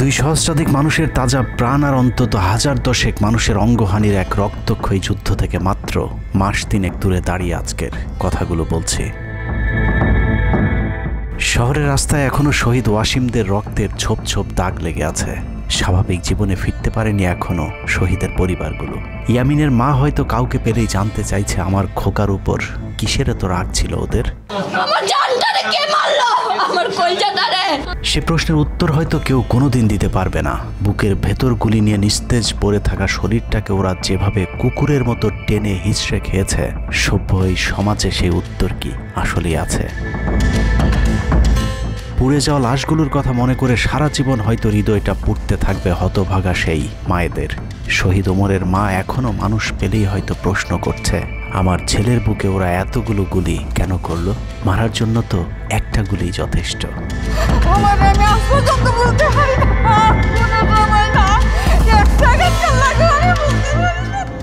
দুই সহস্রাধিক মানুষের তাজা প্রাণ আর অন্তত হাজার দশেক মানুষের অঙ্গহানির এক রক্তক্ষয়ী যুদ্ধ থেকে মাত্র মাস তিনেক দূরে দাঁড়িয়ে আজকের কথাগুলো বলছি। শহরের রাস্তায় এখনো শহীদ ওয়াসিমদের রক্তের ছোপ ছোপ দাগ লেগে আছে। স্বাভাবিক জীবনে ফিরতে পারেনি এখনো শহীদের পরিবারগুলো। ইয়ামিনের মা হয়তো কাউকে পেলেই জানতে চাইছে আমার খোকার উপর কিসের এত রাগ ছিল ওদের। সে প্রশ্নের উত্তর হয়তো কেউ কোনোদিন দিতে পারবে না। বুকের ভেতর গুলি নিয়ে নিস্তেজ পড়ে থাকা শরীরটাকে ওরা যেভাবে কুকুরের মতো টেনে হিঁচড়ে খেয়েছে, সভ্য এই সমাজে সেই উত্তর কি আসলেই আছে? পুড়ে যাওয়া লাশগুলোর কথা মনে করে সারা জীবন হয়তো হৃদয়টা পুড়তে থাকবে হতভাগা সেই মায়েদের। শহীদ ওমরের মা এখনো মানুষ পেলেই হয়তো প্রশ্ন করছে, আমার ছেলের বুকে ওরা এতগুলো গুলি কেন করলো? মারার জন্য তো একটা গুলি যথেষ্ট।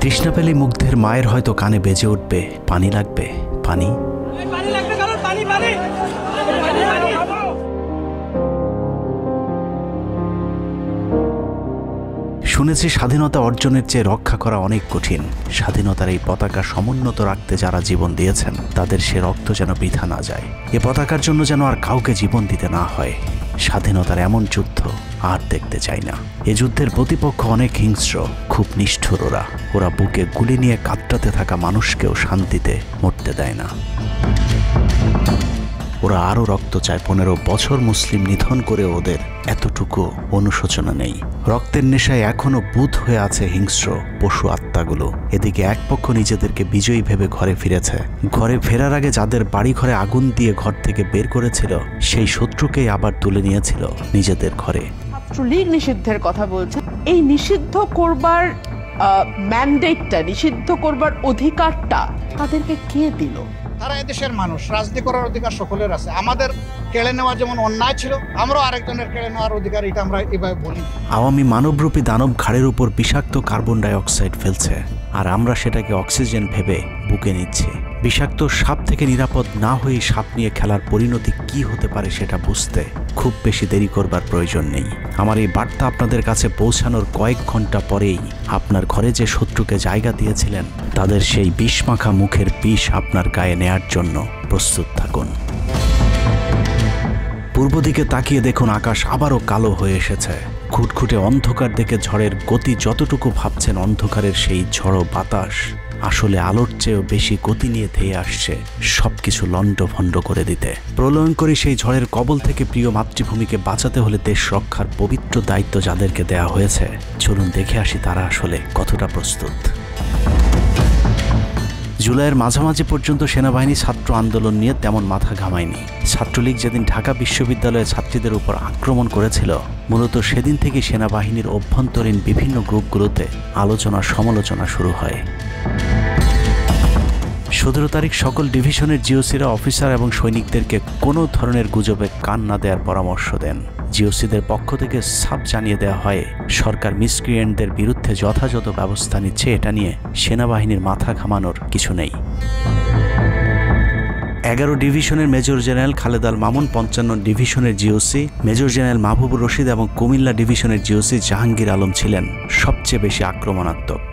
তৃষ্ণা পেলে মুগ্ধের মায়ের হয়তো কানে বেজে উঠবে, পানি লাগবে, পানি। শুনেছি স্বাধীনতা অর্জনের চেয়ে রক্ষা করা অনেক কঠিন। স্বাধীনতার এই পতাকা সমুন্নত রাখতে যারা জীবন দিয়েছেন তাদের সে রক্ত যেন বৃথা না যায়। এ পতাকার জন্য যেন আর কাউকে জীবন দিতে না হয়। স্বাধীনতার এমন যুদ্ধ আর দেখতে চাই না। এ যুদ্ধের প্রতিপক্ষ অনেক হিংস্র, খুব নিষ্ঠুর। ওরা বুকে গুলি নিয়ে কাতরাতে থাকা মানুষকেও শান্তিতে মরতে দেয় না। ওরা আরও রক্ত চায়। 15 বছর মুসলিম নিধন করে ওদের এতটুকু অনুশোচনা নেই। রক্তের নেশায় এখনো বুঁদ হয়ে আছে হিংস্র পশু আত্মাগুলো। এদিকে এক পক্ষ নিজেদেরকে বিজয়ী ভেবে ঘরে ফিরেছে। ঘরে ফেরার আগে যাদের বাড়ি ঘরে আগুন দিয়ে ঘর থেকে বের করেছিল, সেই শত্রুকেই আবার তুলে নিয়েছিল নিজেদের ঘরে। ছাত্রলীগ নিষিদ্ধের কথা বলছে। এই নিষিদ্ধ করবার ম্যান্ডেটটা, নিষিদ্ধ করবার অধিকারটা তাদেরকে কে দিল? তারা এদেশের মানুষ, রাজনীতি করার অধিকার সকলের আছে। আমাদের কেড়ে নেওয়া যেমন অন্যায় ছিল, আমরাও আরেকজনের কেড়ে নেওয়ার অধিকার, এটা আমরা এভাবে বলি। আওয়ামী মানবরূপী দানব ঘাড়ের উপর বিষাক্ত কার্বন ডাই অক্সাইড ফেলছে, আর আমরা সেটাকে অক্সিজেন ভেবে বুকে নিচ্ছি। বিষাক্ত সাপ থেকে নিরাপদ না হয়ে সাপ নিয়ে খেলার পরিণতি কি হতে পারে সেটা বুঝতে খুব বেশি দেরি করবার প্রয়োজন নেই। আমার এই বার্তা আপনাদের কাছে পৌঁছানোর কয়েক ঘন্টা পরেই আপনার ঘরে যে শত্রুকে জায়গা দিয়েছিলেন তাদের সেই বিষমাখা মুখের বিষ আপনার গায়ে নেয়ার জন্য প্রস্তুত থাকুন। পূর্ব দিকে তাকিয়ে দেখুন, আকাশ আবারও কালো হয়ে এসেছে। খুটখুটে অন্ধকার দেখে ঝড়ের গতি যতটুকু ভাবছেন অন্ধকারের সেই ঝড়ো বাতাস আসলে আলোর চেয়েও বেশি গতি নিয়ে ধেয়ে আসছে সবকিছু লণ্ডভণ্ড করে দিতে। প্রলয়ঙ্করী সেই ঝড়ের কবল থেকে প্রিয় মাতৃভূমিকে বাঁচাতে হলে দেশ রক্ষার পবিত্র দায়িত্ব যাদেরকে দেয়া হয়েছে, চলুন দেখে আসি তারা আসলে কতটা প্রস্তুত। জুলাইয়ের মাঝামাঝি পর্যন্ত সেনাবাহিনী ছাত্র আন্দোলন নিয়ে তেমন মাথা ঘামায়নি। ছাত্রলীগ যেদিন ঢাকা বিশ্ববিদ্যালয়ের ছাত্রীদের উপর আক্রমণ করেছিল, মূলত সেদিন থেকে সেনাবাহিনীর অভ্যন্তরীণ বিভিন্ন গ্রুপগুলোতে আলোচনা সমালোচনা শুরু হয়। 17 তারিখ সকল ডিভিশনের জিওসিরা অফিসার এবং সৈনিকদেরকে কোনো ধরনের গুজবে কান না দেওয়ার পরামর্শ দেন। জিওসিদের পক্ষ থেকে সাফ জানিয়ে দেওয়া হয়, সরকার মিসক্রিয়েন্টদের বিরুদ্ধে যথাযথ ব্যবস্থা নিচ্ছে, এটা নিয়ে সেনাবাহিনীর মাথা ঘামানোর কিছু নেই। 11 ডিভিশনের মেজর জেনারেল খালেদ আল মামুন, 55 ডিভিশনের GOC major general Mahbubur Rashid এবং কুমিল্লা ডিভিশনের জিওসি জাহাঙ্গীর আলম ছিলেন সবচেয়ে বেশি আক্রমণাত্মক।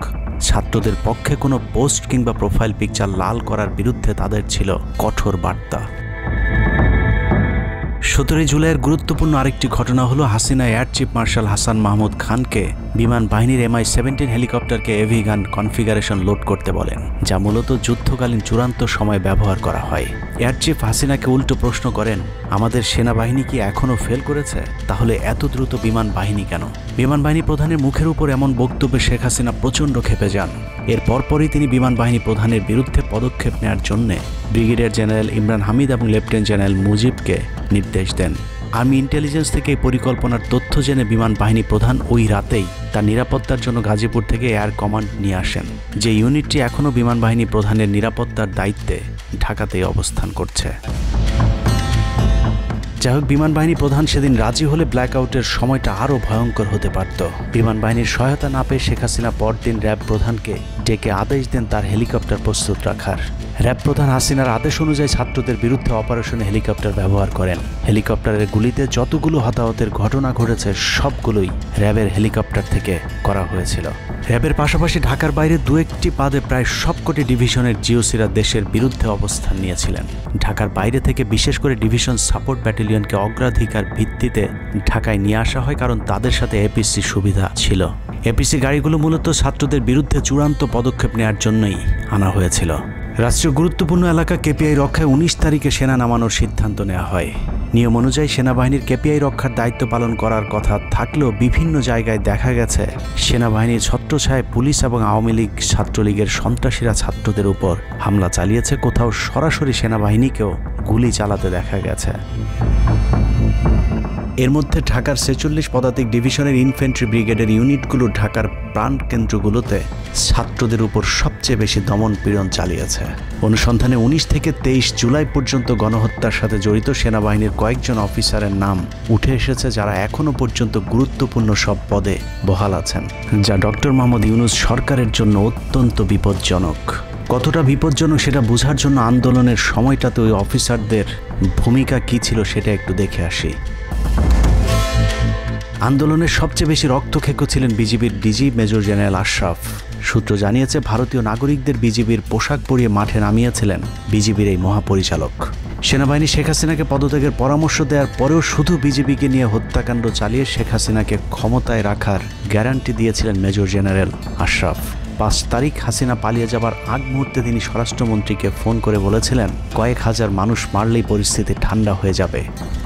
ছাত্রদের পক্ষে কোনো পোস্ট কিংবা প্রোফাইল পিকচার লাল করার বিরুদ্ধে তাদের ছিল কঠোর বার্তা। 17 জুলাইয়ের গুরুত্বপূর্ণ আরেকটি ঘটনা হলো, Hasina air chief marshal Hasan Mahmud খানকে বিমান বাহিনীর MI-17 হেলিকপ্টারকে এভি গান কনফিগারেশন লোড করতে বলেন, যা মূলত যুদ্ধকালীন চূড়ান্ত সময় ব্যবহার করা হয়। এয়ার চিফ হাসিনাকে উল্টো প্রশ্ন করেন, আমাদের সেনাবাহিনী কি এখনও ফেল করেছে? তাহলে এত দ্রুত বিমান বাহিনী কেন? বিমান বাহিনী প্রধানের মুখের উপর এমন বক্তব্যে শেখ হাসিনা প্রচণ্ড ক্ষেপে যান। এর পরপরই তিনি বিমান বাহিনী প্রধানের বিরুদ্ধে পদক্ষেপ নেওয়ার জন্য ব্রিগেডিয়ার জেনারেল ইমরান হামিদ এবং লেফটেন্যান্ট জেনারেল মুজিবকে নির্দেশ দেন। আর্মি ইন্টেলিজেন্স থেকে এই পরিকল্পনার তথ্য জেনে বিমান বাহিনী প্রধান ওই রাতেই তার নিরাপত্তার জন্য গাজীপুর থেকে এয়ার কমান্ড নিয়ে আসেন, যে ইউনিটটি এখনও বিমান বাহিনী প্রধানের নিরাপত্তার দায়িত্বে ঢাকাতেই অবস্থান করছে। যাই হোক, বিমান বাহিনী প্রধান সেদিন রাজি হলে ব্ল্যাকআউটের সময়টা আরও ভয়ঙ্কর হতে পারত। বিমান বাহিনীর সহায়তা না পেয়ে শেখ হাসিনা পরদিন র্যাব প্রধানকে ডেকে আদেশ দেন তার হেলিকপ্টার প্রস্তুত রাখার। র্যাব প্রধান হাসিনার আদেশ অনুযায়ী ছাত্রদের বিরুদ্ধে অপারেশনে হেলিকপ্টার ব্যবহার করেন। হেলিকপ্টারের গুলিতে যতগুলো হতাহতের ঘটনা ঘটেছে সবগুলোই র্যাবের হেলিকপ্টার থেকে করা হয়েছিল। র্যাবের পাশাপাশি ঢাকার বাইরে দু একটি পাদে প্রায় সবকটি ডিভিশনের জিওসিরা দেশের বিরুদ্ধে অবস্থান নিয়েছিলেন। ঢাকার বাইরে থেকে বিশেষ করে ডিভিশন সাপোর্ট ব্যাটালিয়নকে অগ্রাধিকার ভিত্তিতে ঢাকায় নিয়ে আসা হয়, কারণ তাদের সাথে এপিসি সুবিধা ছিল। এপিসি গাড়িগুলো মূলত ছাত্রদের বিরুদ্ধে চূড়ান্ত পদক্ষেপ নেওয়ার জন্যই আনা হয়েছিল। রাষ্ট্রীয় গুরুত্বপূর্ণ এলাকা কেপিআই রক্ষায় 19 তারিখে সেনা নামানোর সিদ্ধান্ত নেওয়া হয়। নিয়ম অনুযায়ী সেনাবাহিনীর কেপিআই রক্ষার দায়িত্ব পালন করার কথা থাকলেও বিভিন্ন জায়গায় দেখা গেছে সেনাবাহিনীর ছত্রছায়ায় পুলিশ এবং আওয়ামী লীগ ছাত্রলীগের সন্ত্রাসীরা ছাত্রদের উপর হামলা চালিয়েছে। কোথাও সরাসরি সেনাবাহিনীকেও গুলি চালাতে দেখা গেছে। এর মধ্যে ঢাকার 46 পদাতিক ডিভিশনের ইনফ্যান্ট্রি ব্রিগেডের ইউনিটগুলো ঢাকার প্রাণকেন্দ্রগুলোতে ছাত্রদের উপর সবচেয়ে বেশি দমন পীড়ন চালিয়েছে। অনুসন্ধানে 19 থেকে 23 জুলাই পর্যন্ত গণহত্যার সাথে জড়িত সেনাবাহিনীর কয়েকজন অফিসারের নাম উঠে এসেছে, যারা এখনও পর্যন্ত গুরুত্বপূর্ণ সব পদে বহাল আছেন, যা ডক্টর মোহাম্মদ ইউনূস সরকারের জন্য অত্যন্ত বিপজ্জনক। কতটা বিপজ্জনক সেটা বোঝার জন্য আন্দোলনের সময়টাতে ওই অফিসারদের ভূমিকা কী ছিল সেটা একটু দেখে আসি। আন্দোলনের সবচেয়ে বেশি রক্তক্ষেকো ছিলেন বিজিবির ডিজি মেজর জেনারেল আশরাফ। সূত্র জানিয়েছে ভারতীয় নাগরিকদের বিজিবির পোশাক পরিয়ে মাঠে নামিয়েছিলেন বিজিবির এই মহাপরিচালক। সেনাবাহিনী শেখ হাসিনাকে পদত্যাগের পরামর্শ দেওয়ার পরেও শুধু বিজিবিকে নিয়ে হত্যাকাণ্ড চালিয়ে শেখ হাসিনাকে ক্ষমতায় রাখার গ্যারান্টি দিয়েছিলেন মেজর জেনারেল আশরাফ। 5 তারিখ হাসিনা পালিয়ে যাবার আগ মুহূর্তে তিনি স্বরাষ্ট্রমন্ত্রীকে ফোন করে বলেছিলেন, কয়েক হাজার মানুষ মারলেই পরিস্থিতি ঠান্ডা হয়ে যাবে,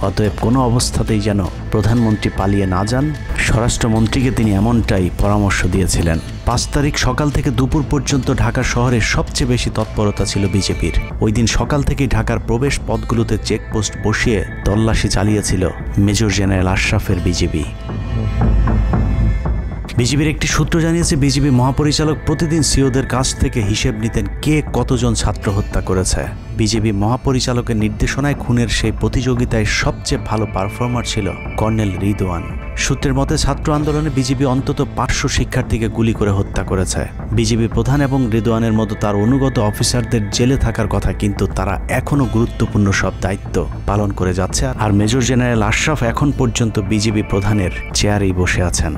অতএব কোনো অবস্থাতেই যেন প্রধানমন্ত্রী পালিয়ে না যান। স্বরাষ্ট্রমন্ত্রীকে তিনি এমনটাই পরামর্শ দিয়েছিলেন। 5 তারিখ সকাল থেকে দুপুর পর্যন্ত ঢাকা শহরে সবচেয়ে বেশি তৎপরতা ছিল বিজেপির। ওই দিন সকাল থেকেই ঢাকার প্রবেশ পথগুলোতে চেকপোস্ট বসিয়ে তল্লাশি চালিয়েছিল মেজর জেনারেল আশরাফের বিজিবি। বিজিবির একটি সূত্র জানিয়েছে বিজিবি মহাপরিচালক প্রতিদিন সিওদের কাছ থেকে হিসেব নিতেন কে কতজন ছাত্র হত্যা করেছে। বিজিবি মহাপরিচালকের নির্দেশনায় খুনের সেই প্রতিযোগিতায় সবচেয়ে ভালো পারফর্মার ছিল কর্নেল রিদওয়ান। সূত্রের মতে ছাত্র আন্দোলনে বিজিবি অন্তত 500 শিক্ষার্থীকে গুলি করে হত্যা করেছে। বিজিবি প্রধান এবং রিদওয়ানের মতো তার অনুগত অফিসারদের জেলে থাকার কথা, কিন্তু তারা এখনও গুরুত্বপূর্ণ সব দায়িত্ব পালন করে যাচ্ছে। আর মেজর জেনারেল আশরাফ এখন পর্যন্ত বিজিবি প্রধানের চেয়ারেই বসে আছেন।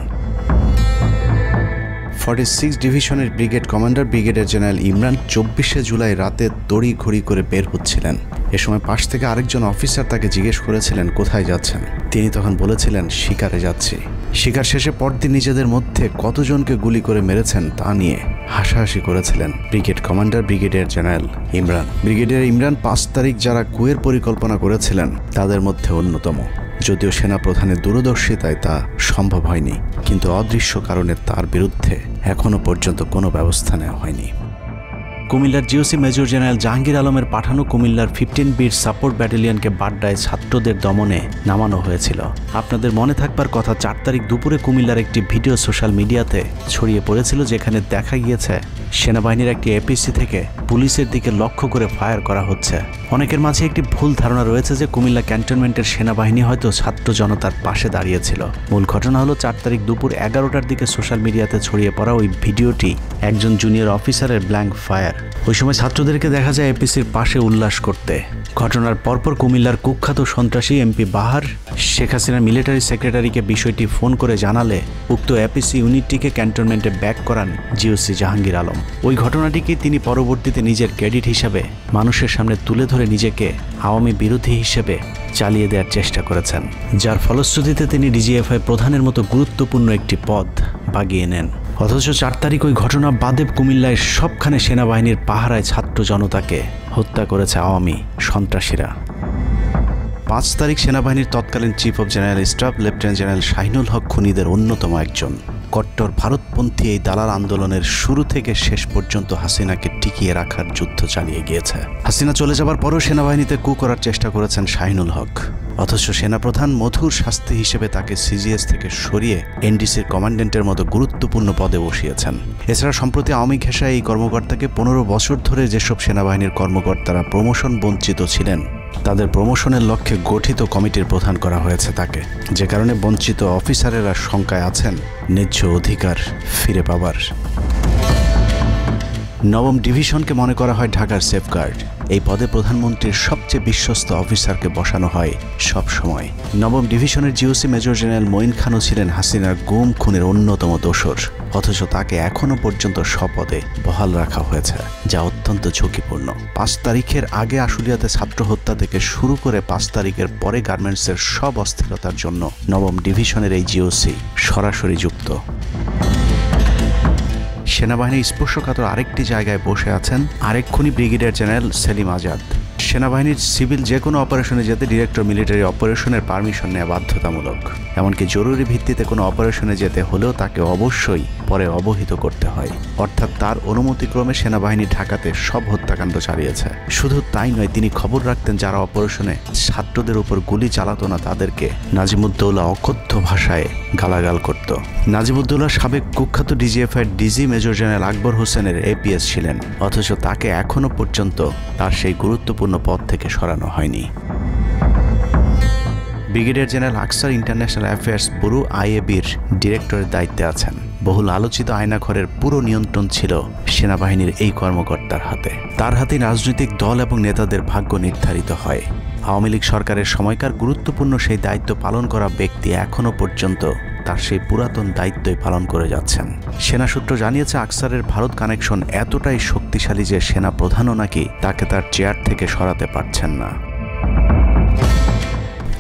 46 ডিভিশনের brigade commander brigadier general Imran 24শে জুলাই রাতে তড়িঘড়ি করে বের হচ্ছিলেন। এ সময় পাশ থেকে আরেকজন অফিসার তাকে জিজ্ঞেস করেছিলেন কোথায় যাচ্ছেন। তিনি তখন বলেছিলেন শিকারে যাচ্ছি। শিকার শেষে পরদিন নিজেদের মধ্যে কতজনকে গুলি করে মেরেছেন তা নিয়ে হাসাহাসি করেছিলেন brigade commander brigadier general Imran. Brigadier Imran 5 তারিখ যারা কুয়ের পরিকল্পনা করেছিলেন তাদের মধ্যে অন্যতম। যদিও সেনা প্রধানের দূরদর্শিতায় তা সম্ভব হয়নি, কিন্তু অদৃশ্য কারণে তার বিরুদ্ধে এখনও পর্যন্ত কোনো ব্যবস্থা নেওয়া হয়নি। কুমিল্লার জিওসি মেজর জেনারেল জাহাঙ্গীর আলমের পাঠানো কুমিল্লার 15 বিট সাপোর্ট ব্যাটালিয়নকে বাড্ডায় ছাত্রদের দমনে নামানো হয়েছিল। আপনাদের মনে থাকবার কথা, 4 তারিখ দুপুরে কুমিল্লার একটি ভিডিও সোশ্যাল মিডিয়াতে ছড়িয়ে পড়েছিল, যেখানে দেখা গিয়েছে সেনাবাহিনীর একটি এপিসি থেকে পুলিশের দিকে লক্ষ্য করে ফায়ার করা হচ্ছে। অনেকের মাঝে একটি ভুল ধারণা রয়েছে যে কুমিল্লা ক্যান্টনমেন্টের সেনাবাহিনী হয়তো ছাত্র জনতার পাশে দাঁড়িয়েছিল। মূল ঘটনা হলো 4 তারিখ দুপুর 11টার দিকে সোশ্যাল মিডিয়াতে ছড়িয়ে পড়া ওই ভিডিওটি একজন জুনিয়র অফিসারের ব্ল্যাঙ্ক ফায়ার। ওই সময় ছাত্রদেরকে দেখা যায় এপিসির পাশে উল্লাস করতে। ঘটনার পরপর কুমিল্লার কুখ্যাত সন্ত্রাসী এমপি বাহার শেখ হাসিনার মিলিটারি সেক্রেটারিকে বিষয়টি ফোন করে জানালে উক্ত এপিসি ইউনিটটিকে ক্যান্টনমেন্টে ব্যাক করান জিওসি জাহাঙ্গীর আলম। ওই ঘটনাটিকে তিনি পরবর্তীতে নিজের ক্রেডিট হিসাবে মানুষের সামনে তুলে ধরে নিজেকে আওয়ামী বিরোধী হিসেবে চালিয়ে দেওয়ার চেষ্টা করেছেন, যার ফলশ্রুতিতে তিনি ডিজিএফআই প্রধানের মতো গুরুত্বপূর্ণ একটি পদ বাগিয়ে নেন। অথচ 4 তারিখ ওই ঘটনা বাদে কুমিল্লায় সবখানে সেনাবাহিনীর পাহারায় ছাত্র জনতাকে হত্যা করেছে আওয়ামী সন্ত্রাসীরা। 5 তারিখ সেনাবাহিনীর তৎকালীন chief of general staff lieutenant general Shahinul Haque খুনিদের অন্যতম একজন। কট্টর ভারতপন্থী এই দালাল আন্দোলনের শুরু থেকে শেষ পর্যন্ত হাসিনাকে টিকিয়ে রাখার যুদ্ধ চালিয়ে গিয়েছে। হাসিনা চলে যাবার পরও সেনাবাহিনীতে কু করার চেষ্টা করেছেন শাহিনুল হক। অথচ সেনাপ্রধান মধুর শাস্তি হিসেবে তাকে সিজিএস থেকে সরিয়ে এনডিসির কমান্ড্যান্টের মতো গুরুত্বপূর্ণ পদে বসিয়েছেন। এছাড়া সম্প্রতি আওয়ামী ঘেঁষায় এই কর্মকর্তাকে 15 বছর ধরে যেসব সেনাবাহিনীর কর্মকর্তারা প্রমোশন বঞ্চিত ছিলেন তাদের প্রমোশনের লক্ষ্যে গঠিত কমিটির প্রধান করা হয়েছে তাকে, যে কারণে বঞ্চিত অফিসারেরা শঙ্কায় আছেন ন্যায্য অধিকার ফিরে পাবার। নবম ডিভিশনকে মনে করা হয় ঢাকার সেফগার্ড। এই পদে প্রধানমন্ত্রীর সবচেয়ে বিশ্বস্ত অফিসারকে বসানো হয় সব সময়। নবম ডিভিশনের জিওসি মেজর জেনারেল মঈন খানও ছিলেন হাসিনার গুম খুনের অন্যতম দোসর, অথচ তাকে এখনো পর্যন্ত স্বপদে বহাল রাখা হয়েছে, যা অত্যন্ত ঝুঁকিপূর্ণ। 5 তারিখের আগে আশুলিয়াতে ছাত্র হত্যা থেকে শুরু করে 5 তারিখের পরে গার্মেন্টসের সব অস্থিরতার জন্য নবম ডিভিশনের এই জিওসি সরাসরি যুক্ত। সেনাবাহিনীর স্পর্শকাতর আরেকটি জায়গায় বসে আছেন আরেক খুনি ব্রিগেডিয়ার জেনারেল সেলিম আজাদ। সেনাবাহিনীর সিভিল যে কোনো অপারেশনে যেতে ডিরেক্টর মিলিটারি অপারেশনের পারমিশন নেওয়া বাধ্যতামূলক। এমনকি জরুরি ভিত্তিতে কোনো অপারেশনে যেতে হলেও তাকে অবশ্যই পরে অবহিত করতে হয়, অর্থাৎ তার অনুমতিক্রমে সেনাবাহিনী ঢাকাতে সব হত্যাকাণ্ড চালিয়েছে। শুধু তাই নয়, তিনি খবর রাখতেন যারা অপারেশনে ছাত্রদের উপর গুলি চালাতো না তাদেরকে নাজিমুদ্দৌলা অকথ্য ভাষায় গালাগাল করত। নাজিমুদ্দৌলা সাবেক কুখ্যাত ডিজিএফআই ডিজি মেজর জেনারেল আকবর হোসেনের এপিএস ছিলেন, অথচ তাকে এখনো পর্যন্ত তার সেই গুরুত্বপূর্ণ পদ থেকে সরানো হয়নি। ব্রিগেডিয়ার জেনারেল আকসার ইন্টারন্যাশনাল অ্যাফেয়ার্স ব্যুরো আইএবির ডিরেক্টরের দায়িত্বে আছেন। বহুল আলোচিত আয়নাঘরের পুরো নিয়ন্ত্রণ ছিল সেনাবাহিনীর এই কর্মকর্তার হাতে। তার হাতে রাজনৈতিক দল এবং নেতাদের ভাগ্য নির্ধারিত হয়। আওয়ামী লীগ সরকারের সময়কার গুরুত্বপূর্ণ সেই দায়িত্ব পালন করা ব্যক্তি এখনো পর্যন্ত তার সেই পুরাতন দায়িত্বই পালন করে যাচ্ছেন। সেনা সূত্র জানিয়েছে আকসারের ভারত কানেকশন এতটাই শক্তিশালী যে সেনা প্রধানও নাকি তাকে তার চেয়ার থেকে সরাতে পারছেন না।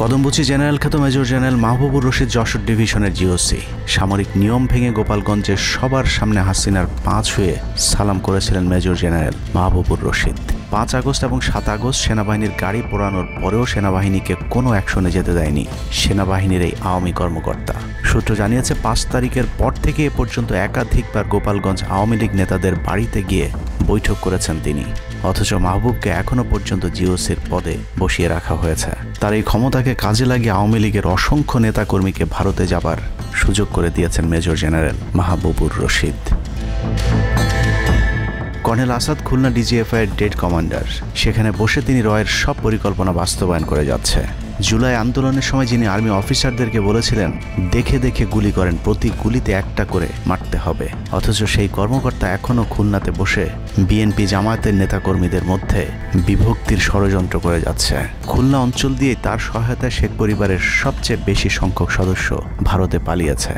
কদমবুচি জেনারেল খ্যাত মেজর জেনারেল মাহবুবুর রশিদ যশোর ডিভিশনের জিওসি সামরিক নিয়ম ভেঙে গোপালগঞ্জে সবার সামনে হাসিনার পা ছুঁয়ে সালাম করেছিলেন major general Mahbubur Rashid. 5 August এবং 7 আগস্ট সেনাবাহিনীর গাড়ি পোড়ানোর পরেও সেনাবাহিনীকে কোনো অ্যাকশনে যেতে দেয়নি সেনাবাহিনীর এই আওয়ামী কর্মকর্তা। সূত্র জানিয়েছে 5 তারিখের পর থেকে এ পর্যন্ত একাধিকবার গোপালগঞ্জ আওয়ামী লীগ নেতাদের বাড়িতে গিয়ে বৈঠক করেছেন তিনি, অথচ মাহবুবকে এখনো পর্যন্ত জিওসির পদে বসিয়ে রাখা হয়েছে। তার এই ক্ষমতাকে কাজে লাগিয়ে আওয়ামী লীগের অসংখ্য নেতাকর্মীকে ভারতে যাবার সুযোগ করে দিয়েছেন major general Mahbubur Rashid. Colonel Asad Khulna DGFI এর ডেড কমান্ডার। সেখানে বসে তিনি রয়ের সব পরিকল্পনা বাস্তবায়ন করে যাচ্ছে। জুলাই আন্দোলনের সময় যিনি আর্মি অফিসারদেরকে বলেছিলেন দেখে দেখে গুলি করেন, প্রতি গুলিতে একটা করে মারতে হবে, অথচ সেই কর্মকর্তা এখনও খুলনাতে বসে বিএনপি জামায়াতের নেতাকর্মীদের মধ্যে বিভক্তির ষড়যন্ত্র করে যাচ্ছে। খুলনা অঞ্চল দিয়ে তার সহায়তায় শেখ পরিবারের সবচেয়ে বেশি সংখ্যক সদস্য ভারতে পালিয়েছে।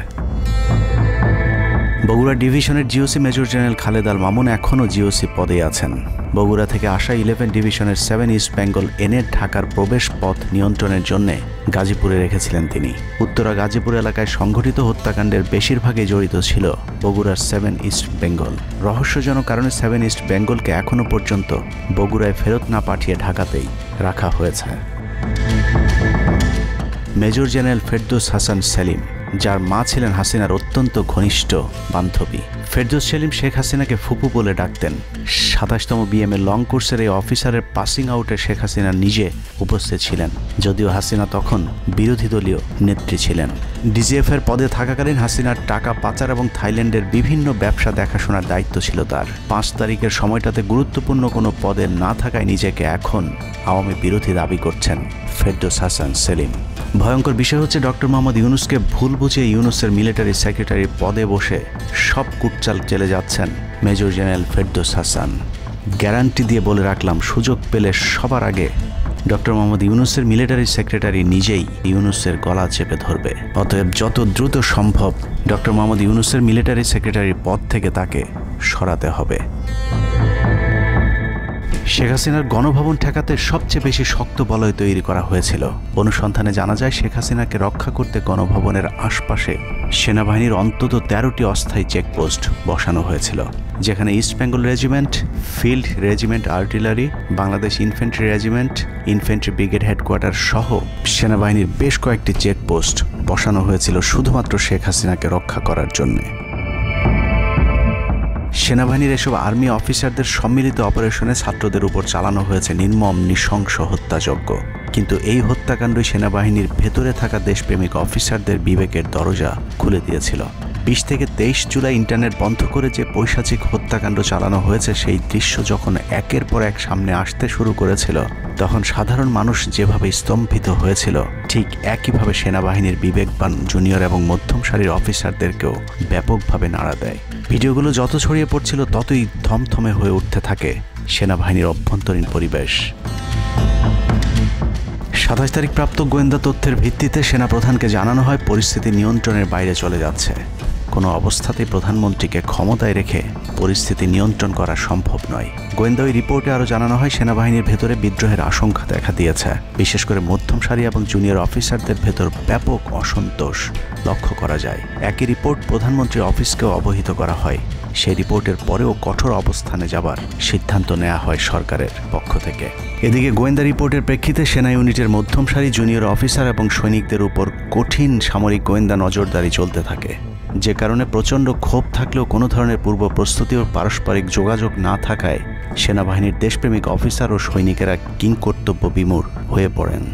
বগুড়া ডিভিশনের GOC major general Khaled Al Mamun এখনও জিওসি পদে আছেন। বগুড়া থেকে আসা 11 ডিভিশনের 7 ইস্ট বেঙ্গল এনের ঢাকার প্রবেশ পথ নিয়ন্ত্রণের জন্য গাজীপুরে রেখেছিলেন তিনি। উত্তরা গাজীপুর এলাকায় সংঘটিত হত্যাকাণ্ডের বেশিরভাগই জড়িত ছিল বগুড়ার 7 ইস্ট বেঙ্গল। রহস্যজনক কারণে 7 ইস্ট বেঙ্গলকে এখনও পর্যন্ত বগুড়ায় ফেরত না পাঠিয়ে ঢাকাতেই রাখা হয়েছে। মেজর জেনারেল ফেরদৌস হাসান সেলিম, যার মা ছিলেন হাসিনার অত্যন্ত ঘনিষ্ঠ বান্ধবী। ফেরদৌস সেলিম শেখ হাসিনাকে ফুপু বলে ডাকতেন। 27তম বিএমএ লং কোর্সের এই অফিসারের পাসিং আউটে শেখ হাসিনা নিজে উপস্থিত ছিলেন, যদিও হাসিনা তখন বিরোধী দলীয় নেত্রী ছিলেন। ডিজিএফের পদে থাকাকালীন হাসিনার টাকা পাচার এবং থাইল্যান্ডের বিভিন্ন ব্যবসা দেখাশোনার দায়িত্ব ছিল তার। 5 তারিখের সময়টাতে গুরুত্বপূর্ণ কোনো পদে না থাকায় নিজেকে এখন আওয়ামী বিরোধী দাবি করছেন ফেরদৌস হাসান সেলিম। ভয়ঙ্কর বিষয় হচ্ছে ডক্টর মোহাম্মদ ইউনূসকে ভুল বুঝে ইউনূসের মিলিটারি সেক্রেটারি পদে বসে সব কুটচাল চেলে যাচ্ছেন major general Ferdous Hasan. Guarantee দিয়ে বলে রাখলাম, সুযোগ পেলে সবার আগে ডক্টর মোহাম্মদ ইউনূসের মিলিটারি সেক্রেটারি নিজেই ইউনূসের গলা চেপে ধরবে। অতএব যত দ্রুত সম্ভব ডক্টর মোহাম্মদ ইউনূসের মিলিটারি সেক্রেটারির পদ থেকে তাকে সরাতে হবে। শেখ হাসিনার গণভবন ঠেকাতে সবচেয়ে বেশি শক্ত বলয় তৈরি করা হয়েছিল। অনুসন্ধানে জানা যায় শেখ হাসিনাকে রক্ষা করতে গণভবনের আশপাশে সেনাবাহিনীর অন্তত 13টি অস্থায়ী চেকপোস্ট বসানো হয়েছিল, যেখানে east Bengal regiment, field regiment artillery, Bangladesh infantry regiment, infantry brigade headquarter সহ সেনাবাহিনীর বেশ কয়েকটি চেকপোস্ট বসানো হয়েছিল শুধুমাত্র শেখ হাসিনাকে রক্ষা করার জন্যে। সেনাবাহিনীর এসব আর্মি অফিসারদের সম্মিলিত অপারেশনে ছাত্রদের উপর চালানো হয়েছে নির্মম নৃশংস হত্যাযজ্ঞ। কিন্তু এই হত্যাকাণ্ডই সেনাবাহিনীর ভেতরে থাকা দেশপ্রেমিক অফিসারদের বিবেকের দরজা খুলে দিয়েছিল। 20 থেকে 23 জুলাই ইন্টারনেট বন্ধ করে যে পৈশাচিক হত্যাকাণ্ড চালানো হয়েছে সেই দৃশ্য যখন একের পর এক সামনে আসতে শুরু করেছিল, তখন সাধারণ মানুষ যেভাবে স্তম্ভিত হয়েছিল ঠিক একইভাবে সেনাবাহিনীর বিবেকবান জুনিয়র এবং মধ্যম সারির অফিসারদেরকেও ব্যাপকভাবে নাড়া দেয়। ভিডিওগুলো যত ছড়িয়ে পড়ছিল ততই থমথমে হয়ে উঠতে থাকে সেনাবাহিনীর অভ্যন্তরীণ পরিবেশ। 27 তারিখ প্রাপ্ত গোয়েন্দা তথ্যের ভিত্তিতে সেনাপ্রধানকে জানানো হয় পরিস্থিতি নিয়ন্ত্রণের বাইরে চলে যাচ্ছে। কোনো অবস্থাতেই প্রধানমন্ত্রীকে ক্ষমতায় রেখে পরিস্থিতি নিয়ন্ত্রণ করা সম্ভব নয়। গোয়েন্দা ওই রিপোর্টে আরও জানানো হয় সেনাবাহিনীর ভেতরে বিদ্রোহের আশঙ্কা দেখা দিয়েছে। বিশেষ করে মধ্যম সারি এবং জুনিয়র অফিসারদের ভেতর ব্যাপক অসন্তোষ লক্ষ্য করা যায়। একই রিপোর্ট প্রধানমন্ত্রীর অফিসকেও অবহিত করা হয়। সেই রিপোর্টের পরেও কঠোর অবস্থানে যাবার সিদ্ধান্ত নেওয়া হয় সরকারের পক্ষ থেকে। এদিকে গোয়েন্দা রিপোর্টের প্রেক্ষিতে সেনা ইউনিটের মধ্যম সারি জুনিয়র অফিসার এবং সৈনিকদের উপর কঠিন সামরিক গোয়েন্দা নজরদারি চলতে থাকে, যে কারণে প্রচণ্ড ক্ষোভ থাকলেও কোনো ধরনের পূর্ব প্রস্তুতি ও পারস্পরিক যোগাযোগ না থাকায় সেনাবাহিনীর দেশপ্রেমিক অফিসার ও সৈনিকেরা কিংকর্তব্য বিমূঢ় হয়ে পড়েন।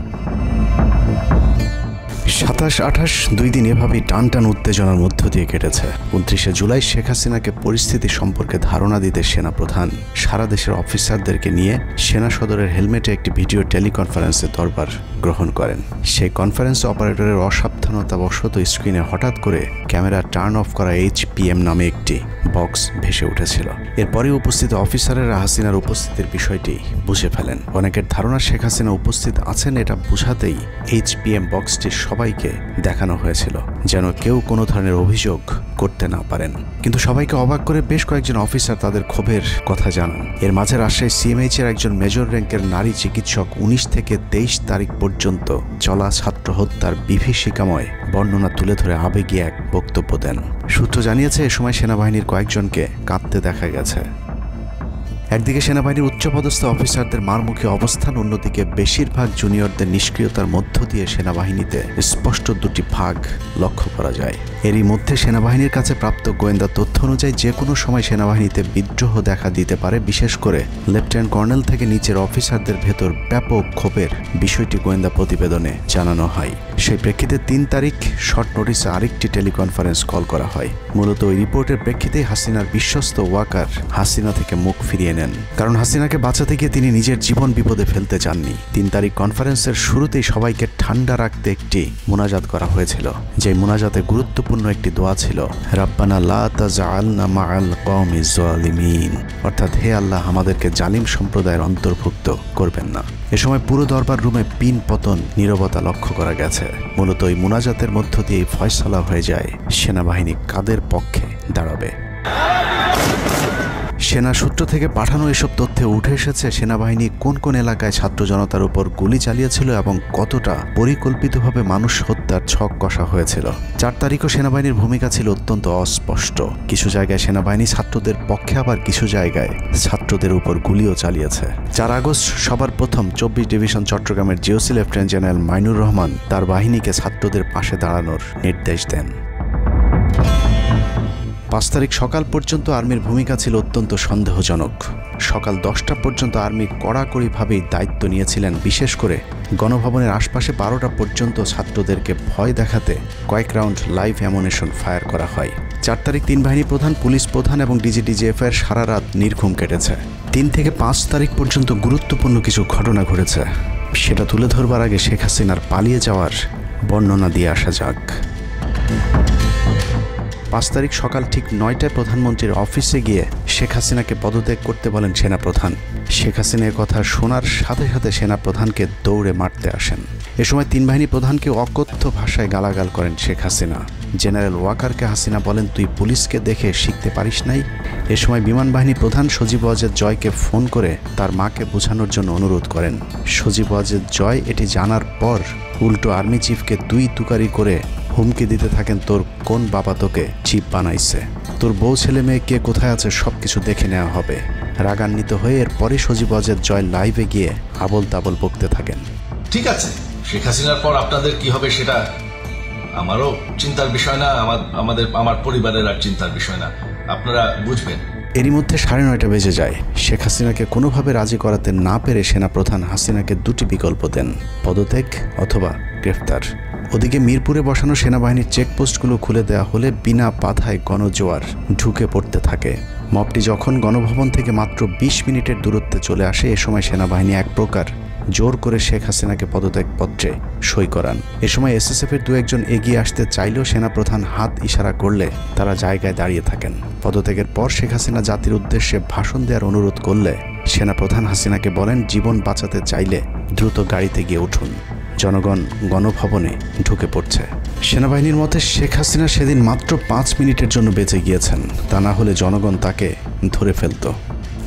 27-28 দুই দিন এভাবেই টান উত্তেজনার মধ্য দিয়ে কেটেছে। 29শে জুলাই শেখ হাসিনাকে পরিস্থিতি সম্পর্কে ধারণা দিতে সেনাপ্রধান সারা দেশের অফিসারদেরকে নিয়ে সেনা সদরের হেলমেটে একটি ভিডিও টেলিকনফারেন্সে দরবার গ্রহণ করেন। সেই কনফারেন্স অপারেটরের অসাবধানতাবশত স্ক্রিনে হঠাৎ করে ক্যামেরা টার্ন অফ করা HPM নামে একটি বক্স ভেসে উঠেছিল। এরপরে উপস্থিত অফিসারেরা হাসিনার উপস্থিতির বিষয়টি বুঝে ফেলেন। অনেকের ধারণা শেখ হাসিনা উপস্থিত আছেন এটা বোঝাতেই HPM বক্সটি সবাইকে দেখানো হয়েছিল, যেন কেউ কোনো ধরনের অভিযোগ করতে না পারেন। কিন্তু সবাইকে অবাক করে বেশ কয়েকজন অফিসার তাদের ক্ষোভের কথা জানান। এর মাঝে রাজশাহী CMH এর একজন মেজর র্যাঙ্কের নারী চিকিৎসক 19 থেকে 23 তারিখ পর্যন্ত চলা ছাত্র হত্যার বিভীষিকাময় বর্ণনা তুলে ধরে আবেগী এক বক্তব্য দেন। সূত্র জানিয়েছে এ সময় সেনাবাহিনীর কয়েকজনকে কাঁদতে দেখা গেছে। একদিকে সেনাবাহিনীর উচ্চপদস্থ অফিসারদের মারমুখী অবস্থান, অন্যদিকে বেশিরভাগ জুনিয়রদের নিষ্ক্রিয়তার মধ্য দিয়ে সেনাবাহিনীতে স্পষ্ট দুটি ভাগ লক্ষ্য করা যায়। এরই মধ্যে সেনাবাহিনীর কাছে প্রাপ্ত গোয়েন্দা তথ্য অনুযায়ী যে কোনো সময় সেনাবাহিনীতে বিদ্রোহ দেখা দিতে পারে। বিশেষ করে লেফটেন্যান্ট কর্নেল থেকে নিচের অফিসারদের ভেতর ব্যাপক ক্ষোভের বিষয়টি গোয়েন্দা প্রতিবেদনে জানানো হয়। সেই প্রেক্ষিতে 3 তারিখ শর্ট নোটিসে আরেকটি টেলিকনফারেন্স কল করা হয়। মূলত ওই রিপোর্টের প্রেক্ষিতেই হাসিনার বিশ্বস্ত ওয়াকার হাসিনা থেকে মুখ ফিরিয়ে নেন, কারণ হাসিনাকে বাঁচাতে গিয়ে তিনি নিজের জীবন বিপদে ফেলতে চাননি। 3 তারিখ কনফারেন্সের শুরুতেই সবাইকে ঠান্ডা রাখতে একটি মোনাজাত করা হয়েছিল। যে মোনাজাতে গুরুত্বপূর্ণ একটি দোয়া ছিল রাব্বানা লা তাজআলনা মাআল কওমিজ জালিমিন, অর্থাৎ হে আল্লাহ আমাদেরকে জালিম সম্প্রদায়ের অন্তর্ভুক্ত করবেন না। এ সময় পুরো দরবার রুমে পিন পতন নীরবতা লক্ষ্য করা গেছে। মূলত এই মোনাজাতের মধ্য দিয়ে ফয়সালা হয়ে যায় সেনাবাহিনী কাদের পক্ষে দাঁড়াবে। সেনা সূত্র থেকে পাঠানো এসব তথ্যে উঠে এসেছে সেনাবাহিনী কোন কোন এলাকায় ছাত্র জনতার উপর গুলি চালিয়েছিল এবং কতটা পরিকল্পিতভাবে মানুষ হত্যার ছক কষা হয়েছিল। 4 তারিখও সেনাবাহিনীর ভূমিকা ছিল অত্যন্ত অস্পষ্ট। কিছু জায়গায় সেনাবাহিনী ছাত্রদের পক্ষে, আবার কিছু জায়গায় ছাত্রদের উপর গুলিও চালিয়েছে। 4 আগস্ট সবার প্রথম 24 ডিভিশন চট্টগ্রামের GOC lieutenant general Mainur Rahman তার বাহিনীকে ছাত্রদের পাশে দাঁড়ানোর নির্দেশ দেন। 5 তারিখ সকাল পর্যন্ত আর্মির ভূমিকা ছিল অত্যন্ত সন্দেহজনক। সকাল 10টা পর্যন্ত আর্মি কড়াকড়িভাবেই দায়িত্ব নিয়েছিলেন। বিশেষ করে গণভবনের আশপাশে 12টা পর্যন্ত ছাত্রদেরকে ভয় দেখাতে কয়েক রাউন্ড লাইভ অ্যামুনেশন ফায়ার করা হয়। 4 তারিখ 3 বাহিনী প্রধান, পুলিশ প্রধান এবং DGDGF এর সারা রাত নির্ঘুম কেটেছে। 3 থেকে 5 তারিখ পর্যন্ত গুরুত্বপূর্ণ কিছু ঘটনা ঘটেছে, সেটা তুলে ধরবার আগে শেখ হাসিনার পালিয়ে যাওয়ার বর্ণনা দিয়ে আসা যাক। 5 তারিখ সকাল ঠিক 9টায় প্রধানমন্ত্রীর অফিসে গিয়ে শেখ হাসিনাকে পদত্যাগ করতে বলেন সেনাপ্রধান। শেখ হাসিনার কথা শোনার সাথে সাথে সেনাপ্রধানকে দৌড়ে মারতে আসেন। এ সময় 3 বাহিনী প্রধানকে অকথ্য ভাষায় গালাগাল করেন শেখ হাসিনা। জেনারেল ওয়াকারকে হাসিনা বলেন, তুই পুলিশকে দেখে শিখতে পারিস নাই? এ সময় বিমান বাহিনী প্রধান সজীব ওয়াজেদ জয়কে ফোন করে তার মাকে বোঝানোর জন্য অনুরোধ করেন। সজীব ওয়াজেদ জয় এটি জানার পর উল্টো আর্মি চিফকে তুই তুকারি করে হুমকি দিতে থাকেন, তোর কোন বাবা তোকে চিফ বানাইছে, তোর বউ ছেলে মেয়ে কে কোথায় আছে সব কিছু দেখে নেওয়া হবে। রাগান্বিত হয়ে এরপরে সজীব ওয়াজেদ জয় লাইভে গিয়ে আবল তাবল বকতে থাকেন। ঠিক আছে, শেখ হাসিনার পর আপনাদের কি হবে সেটা আমারও চিন্তার বিষয় না, আমার পরিবারের আর চিন্তার বিষয় না, আপনারা বুঝবেন। এরই মধ্যে 9:30 বেজে যায়। শেখ হাসিনাকে কোনোভাবে রাজি করাতে না পেরে সেনাপ্রধান হাসিনাকে 2টি বিকল্প দেন, পদত্যাগ অথবা গ্রেফতার। ওদিকে মিরপুরে বসানো সেনাবাহিনীর চেকপোস্টগুলো খুলে দেওয়া হলে বিনা বাধায় গণজোয়ার ঢুকে পড়তে থাকে। মবটি যখন গণভবন থেকে মাত্র 20 মিনিটের দূরত্বে চলে আসে, এ সময় সেনাবাহিনী এক প্রকার জোর করে শেখ হাসিনাকে পদত্যাগপত্রে সই করান। এ সময় এসএসএফের দু একজন এগিয়ে আসতে চাইলেও সেনাপ্রধান হাত ইশারা করলে তারা জায়গায় দাঁড়িয়ে থাকেন। পদত্যাগের পর শেখ হাসিনা জাতির উদ্দেশ্যে ভাষণ দেওয়ার অনুরোধ করলে সেনাপ্রধান হাসিনাকে বলেন, জীবন বাঁচাতে চাইলে দ্রুত গাড়িতে গিয়ে উঠুন, জনগণ গণভবনে ঢুকে পড়ছে। সেনাবাহিনীর মতে শেখ হাসিনা সেদিন মাত্র 5 মিনিটের জন্য বেঁচে গিয়েছেন, তা না হলে জনগণ তাকে ধরে ফেলত।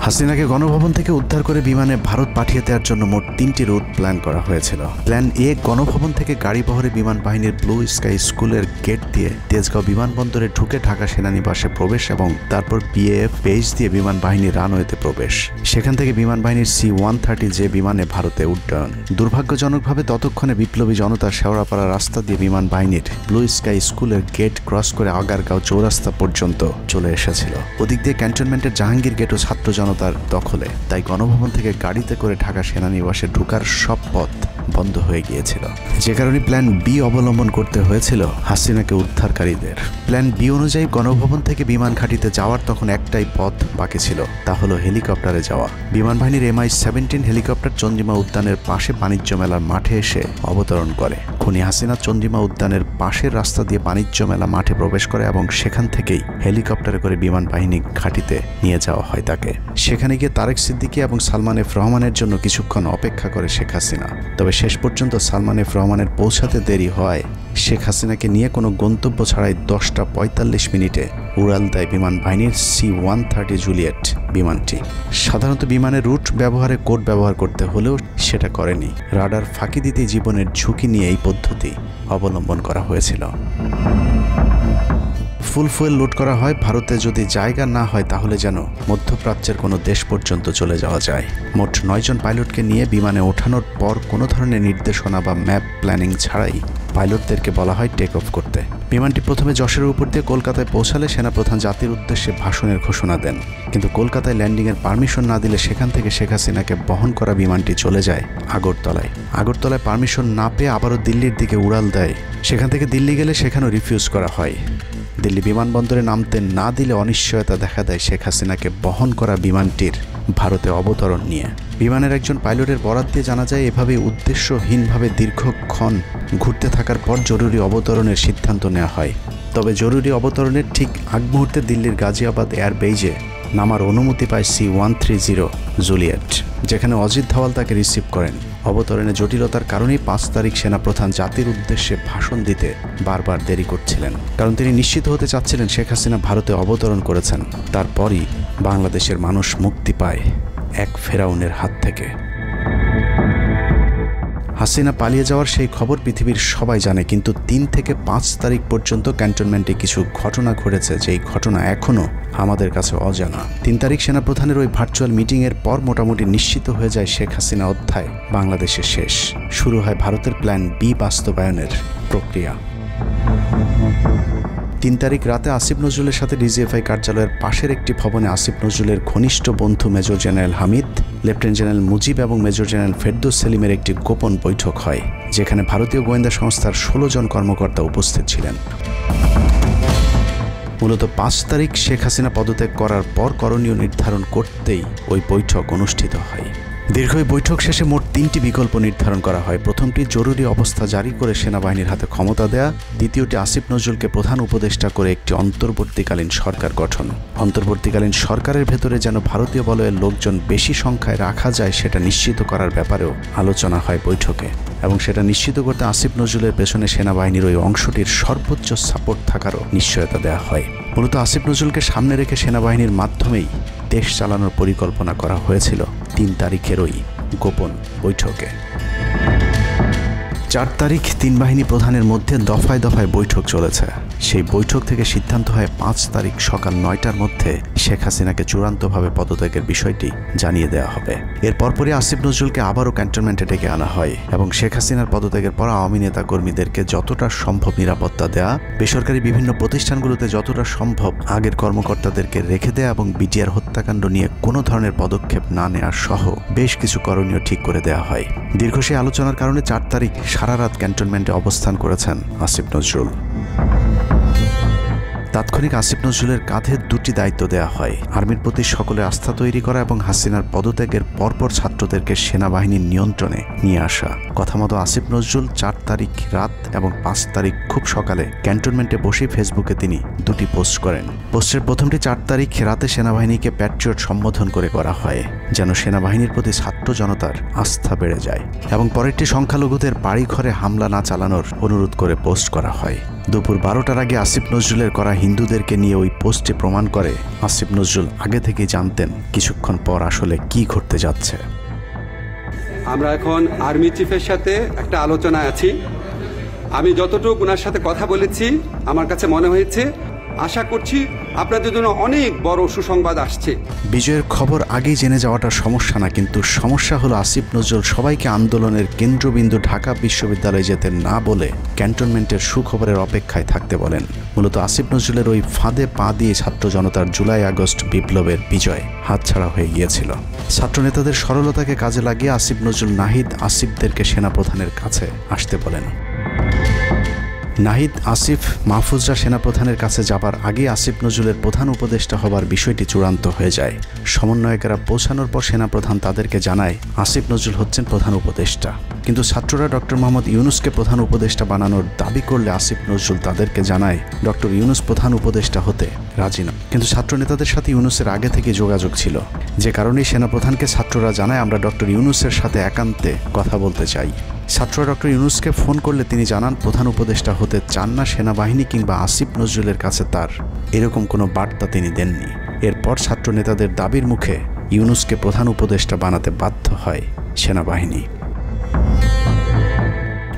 হাসিনাকে গণভবন থেকে উদ্ধার করে বিমানে ভারত পাঠিয়ে দেওয়ার জন্য মোট 3টি রুট প্ল্যান করা হয়েছিল। প্ল্যান এ, গণভবন থেকে গাড়ি বহরে বিমান বাহিনীর ব্লু স্কাই স্কুলের গেট দিয়ে তেজগাঁও বিমানবন্দরে ঢুকে ঢাকা সেনানিবাসে প্রবেশ এবং তারপর বিএএফ বেস দিয়ে বিমান বাহিনীর রানওয়েতে প্রবেশ। সেখান থেকে বিমান বাহিনীর C-130 যে বিমানে ভারতে উড্ডয়ন। দুর্ভাগ্যজনকভাবে ততক্ষণে বিপ্লবী জনতা শেওড়াপাড়া রাস্তা দিয়ে বিমান বাহিনীর ব্লু স্কাই স্কুলের গেট ক্রস করে আগারগাঁও চৌরাস্তা পর্যন্ত চলে এসেছিল। ওদিক দিয়ে ক্যান্টনমেন্টের জাহাঙ্গীর গেটও ছাত্র তার দখলে, তাই গণভবন থেকে গাড়িতে করে ঢাকা সেনানিবাসে ঢোকার সব পথ বন্ধ হয়ে গিয়েছিল, যে কারণে প্ল্যান বি অবলম্বন করতে হয়েছিল হাসিনাকে উদ্ধারকারীদের। প্ল্যান বি অনুযায়ী গণভবন থেকে বিমান ঘাঁটিতে যাওয়ার তখন একটাই পথ বাকি ছিল, তা হলো হেলিকপ্টারে যাওয়া। বিমান বাহিনীর MI-17 হেলিকপ্টার চন্দ্রিমা উদ্যানের পাশে বাণিজ্য মেলার মাঠে এসে অবতরণ করে। খুনি হাসিনা চন্দ্রিমা উদ্যানের পাশের রাস্তা দিয়ে বাণিজ্য মেলা মাঠে প্রবেশ করে এবং সেখান থেকেই হেলিকপ্টারে করে বিমান বাহিনী ঘাঁটিতে নিয়ে যাওয়া হয় তাকে। সেখানে গিয়ে তারেক সিদ্দিকী এবং সালমান এফ রহমানের জন্য কিছুক্ষণ অপেক্ষা করে শেখ হাসিনা। তবে শেষ পর্যন্ত সালমান এফ রহমানের পৌঁছাতে দেরি হয় শেখ হাসিনাকে নিয়ে কোনো গন্তব্য ছাড়াই 10টা 45 মিনিটে উড়াল দেয় বিমান বাহিনীর C-130 জুলিয়েট বিমানটি। সাধারণত বিমানের রুট ব্যবহারে কোড ব্যবহার করতে হলেও সেটা করেনি। রাডার ফাঁকি দিতে জীবনের ঝুঁকি নিয়ে এই পদ্ধতি অবলম্বন করা হয়েছিল। ফুল ফুয়েল লোড করা হয়, ভারতে যদি জায়গা না হয় তাহলে যেন মধ্যপ্রাচ্যের কোনো দেশ পর্যন্ত চলে যাওয়া যায়। মোট 9 জন পাইলটকে নিয়ে বিমানে ওঠানোর পর কোনো ধরনের নির্দেশনা বা ম্যাপ প্ল্যানিং ছাড়াই পাইলটদেরকে বলা হয় টেক অফ করতে। বিমানটি প্রথমে যশোরের উপর দিয়ে কলকাতায় পৌঁছালে সেনাপ্রধান জাতির উদ্দেশ্যে ভাষণের ঘোষণা দেন, কিন্তু কলকাতায় ল্যান্ডিংয়ের পারমিশন না দিলে সেখান থেকে শেখ হাসিনাকে বহন করা বিমানটি চলে যায় আগরতলায়। আগরতলায় পারমিশন না পেয়ে আবারও দিল্লির দিকে উড়াল দেয়। সেখান থেকে দিল্লি গেলে সেখানেও রিফিউজ করা হয়। দিল্লি বিমানবন্দরে নামতে না দিলে অনিশ্চয়তা দেখা দেয় শেখ হাসিনাকে বহন করা বিমানটির ভারতে অবতরণ নিয়ে। বিমানের একজন পাইলটের বরাত দিয়ে জানা যায়, এভাবে উদ্দেশ্যহীনভাবে দীর্ঘক্ষণ ঘুরতে থাকার পর জরুরি অবতরণের সিদ্ধান্ত নেওয়া হয়। তবে জরুরি অবতরণের ঠিক আগ মুহূর্তে দিল্লির গাজিয়াবাদ এয়ারবেজে নামার অনুমতি পায় C-130 জুলিয়েট, যেখানে অজিত ধাওয়াল তাকে রিসিভ করেন। অবতরণে জটিলতার কারণেই 5 তারিখ সেনাপ্রধান জাতির উদ্দেশ্যে ভাষণ দিতে বারবার দেরি করছিলেন, কারণ তিনি নিশ্চিত হতে চাচ্ছিলেন শেখ হাসিনা ভারতে অবতরণ করেছেন। তারপরই বাংলাদেশের মানুষ মুক্তি পায় এক ফেরাউনের হাত থেকে। হাসিনা পালিয়ে যাওয়ার সেই খবর পৃথিবীর সবাই জানে, কিন্তু 3 থেকে 5 তারিখ পর্যন্ত ক্যান্টনমেন্টে কিছু ঘটনা ঘটেছে, যেই ঘটনা এখনও আমাদের কাছে অজানা। 3 তারিখ সেনাপ্রধানের ওই ভার্চুয়াল মিটিংয়ের পর মোটামুটি নিশ্চিত হয়ে যায় শেখ হাসিনা অধ্যায় বাংলাদেশে শেষ। শুরু হয় ভারতের প্ল্যান বি বাস্তবায়নের প্রক্রিয়া। 3 তারিখ রাতে আসিফ নজরুলের সাথে ডিজিএফআই কার্যালয়ের পাশের একটি ভবনে আসিফ নজরুলের ঘনিষ্ঠ বন্ধু major general Hamid, lieutenant general Mujib এবং মেজর জেনারেল ফেরদৌস সেলিমের একটি গোপন বৈঠক হয়, যেখানে ভারতীয় গোয়েন্দা সংস্থার 16 জন কর্মকর্তা উপস্থিত ছিলেন। মূলত 5 তারিখ শেখ হাসিনা পদত্যাগ করার পর করণীয় নির্ধারণ করতেই ওই বৈঠক অনুষ্ঠিত হয়। দীর্ঘ এই বৈঠক শেষে মোট 3টি বিকল্প নির্ধারণ করা হয়। প্রথমটি জরুরি অবস্থা জারি করে সেনাবাহিনীর হাতে ক্ষমতা দেয়া, দ্বিতীয়টি আসিফ নজরুলকে প্রধান উপদেষ্টা করে একটি অন্তর্বর্তীকালীন সরকার গঠন। অন্তর্বর্তীকালীন সরকারের ভেতরে যেন ভারতীয় বলয়ের লোকজন বেশি সংখ্যায় রাখা যায় সেটা নিশ্চিত করার ব্যাপারেও আলোচনা হয় বৈঠকে, এবং সেটা নিশ্চিত করতে আসিফ নজরুলের পেছনে সেনাবাহিনীর ওই অংশটির সর্বোচ্চ সাপোর্ট থাকারও নিশ্চয়তা দেওয়া হয়। মূলত আসিফ নজরুলকে সামনে রেখে সেনাবাহিনীর মাধ্যমেই দেশ চালানোর পরিকল্পনা করা হয়েছিল 3 তারিখের ওই গোপন বৈঠকে। 4 তারিখ 3 বাহিনী প্রধানের মধ্যে দফায় দফায় বৈঠক চলেছে। সেই বৈঠক থেকে সিদ্ধান্ত হয় 5 তারিখ সকাল 9টার মধ্যে শেখ হাসিনাকে চূড়ান্তভাবে পদত্যাগের বিষয়টি জানিয়ে দেওয়া হবে। এর পরপরই আসিফ নজরুলকে আবারও ক্যান্টনমেন্টে ডেকে আনা হয় এবং শেখ হাসিনার পদত্যাগের পর আওয়ামী নেতা কর্মীদেরকে যতটা সম্ভব নিরাপত্তা দেয়া, বেসরকারি বিভিন্ন প্রতিষ্ঠানগুলোতে যতটা সম্ভব আগের কর্মকর্তাদেরকে রেখে দেয়া এবং বিটিআর হত্যাকাণ্ড নিয়ে কোনো ধরনের পদক্ষেপ না নেওয়ার সহ বেশ কিছু করণীয় ঠিক করে দেওয়া হয়। দীর্ঘ সেই আলোচনার কারণে 4 তারিখ সারা রাত ক্যান্টনমেন্টে অবস্থান করেছেন আসিফ নজরুল। তাৎক্ষণিক আসিফ নজরুলের কাঁধে দুটি দায়িত্ব দেওয়া হয়: আর্মির প্রতি সকলের আস্থা তৈরি করা এবং হাসিনার পদত্যাগের পরপর ছাত্রদেরকে সেনাবাহিনীর নিয়ন্ত্রণে নিয়ে আসা। কথা মতো আসিফ নজরুল 4 তারিখ রাত এবং 5 তারিখ খুব সকালে ক্যান্টনমেন্টে বসে ফেসবুকে তিনি দুটি পোস্ট করেন। পোস্টের প্রথমটি 4 তারিখ রাতে সেনাবাহিনীকে প্যাট্রিয়ট সম্বোধন করে করা হয়, যেন সেনাবাহিনীর প্রতি ছাত্র জনতার আস্থা বেড়ে যায়, এবং পরেরটি সংখ্যালঘুদের বাড়িঘরে হামলা না চালানোর অনুরোধ করে পোস্ট করা হয়। দুপুর 12টার আগে আসিফ নজরুলের করা হিন্দুদেরকে নিয়ে ওই পোস্টে প্রমাণ করে আসিফ নজরুল আগে থেকেই জানতেন কিছুক্ষণ পর আসলে কি ঘটতে যাচ্ছে। আমরা এখন আর্মি চিফের সাথে একটা আলোচনায় আছি। আমি যতটুকু ওনার সাথে কথা বলেছি আমার কাছে মনে হয়েছে, আশা করছি আপনাদের জন্য অনেক বড় সুসংবাদ আসছে। বিজয়ের খবর আগেই জেনে যাওয়াটা সমস্যা না, কিন্তু সমস্যা হলো আসিফ নজরুল সবাইকে আন্দোলনের কেন্দ্রবিন্দু ঢাকা বিশ্ববিদ্যালয়ে যেতে না বলে ক্যান্টনমেন্টের সুখবরের অপেক্ষায় থাকতে বলেন। মূলত আসিফ নজরুলের ওই ফাঁদে পা দিয়ে ছাত্র জনতার জুলাই আগস্ট বিপ্লবের বিজয় হাতছাড়া হয়ে গিয়েছিল। ছাত্রনেতাদের সরলতাকে কাজে লাগিয়ে আসিফ নজরুল নাহিদ আসিফদেরকে সেনাপ্রধানের কাছে আসতে বলেন। নাহিদ, আসিফ, মাহফুজরা সেনাপ্রধানের কাছে যাবার আগে আসিফ নজরুলের প্রধান উপদেষ্টা হবার বিষয়টি চূড়ান্ত হয়ে যায়। সমন্বয়কেরা পৌঁছানোর পর সেনাপ্রধান তাদেরকে জানায় আসিফ নজরুল হচ্ছেন প্রধান উপদেষ্টা, কিন্তু ছাত্ররা ডক্টর মোহাম্মদ ইউনুসকে প্রধান উপদেষ্টা বানানোর দাবি করলে আসিফ নজরুল তাদেরকে জানায় ডক্টর ইউনুস প্রধান উপদেষ্টা হতে রাজি নয়। কিন্তু ছাত্র নেতাদের সাথে ইউনুসের আগে থেকে যোগাযোগ ছিল, যে কারণেই সেনাপ্রধানকে ছাত্ররা জানায় আমরা ডক্টর ইউনুসের সাথে একান্তে কথা বলতে চাই। ছাত্ররা ডক্টর ইউনুসকে ফোন করলে তিনি জানান প্রধান উপদেষ্টা হতে চান না সেনাবাহিনী কিংবা আসিফ নজরুলের কাছে তার এরকম কোনো বার্তা তিনি দেননি। এরপর ছাত্র নেতাদের দাবির মুখে ইউনুসকে প্রধান উপদেষ্টা বানাতে বাধ্য হয় সেনাবাহিনী।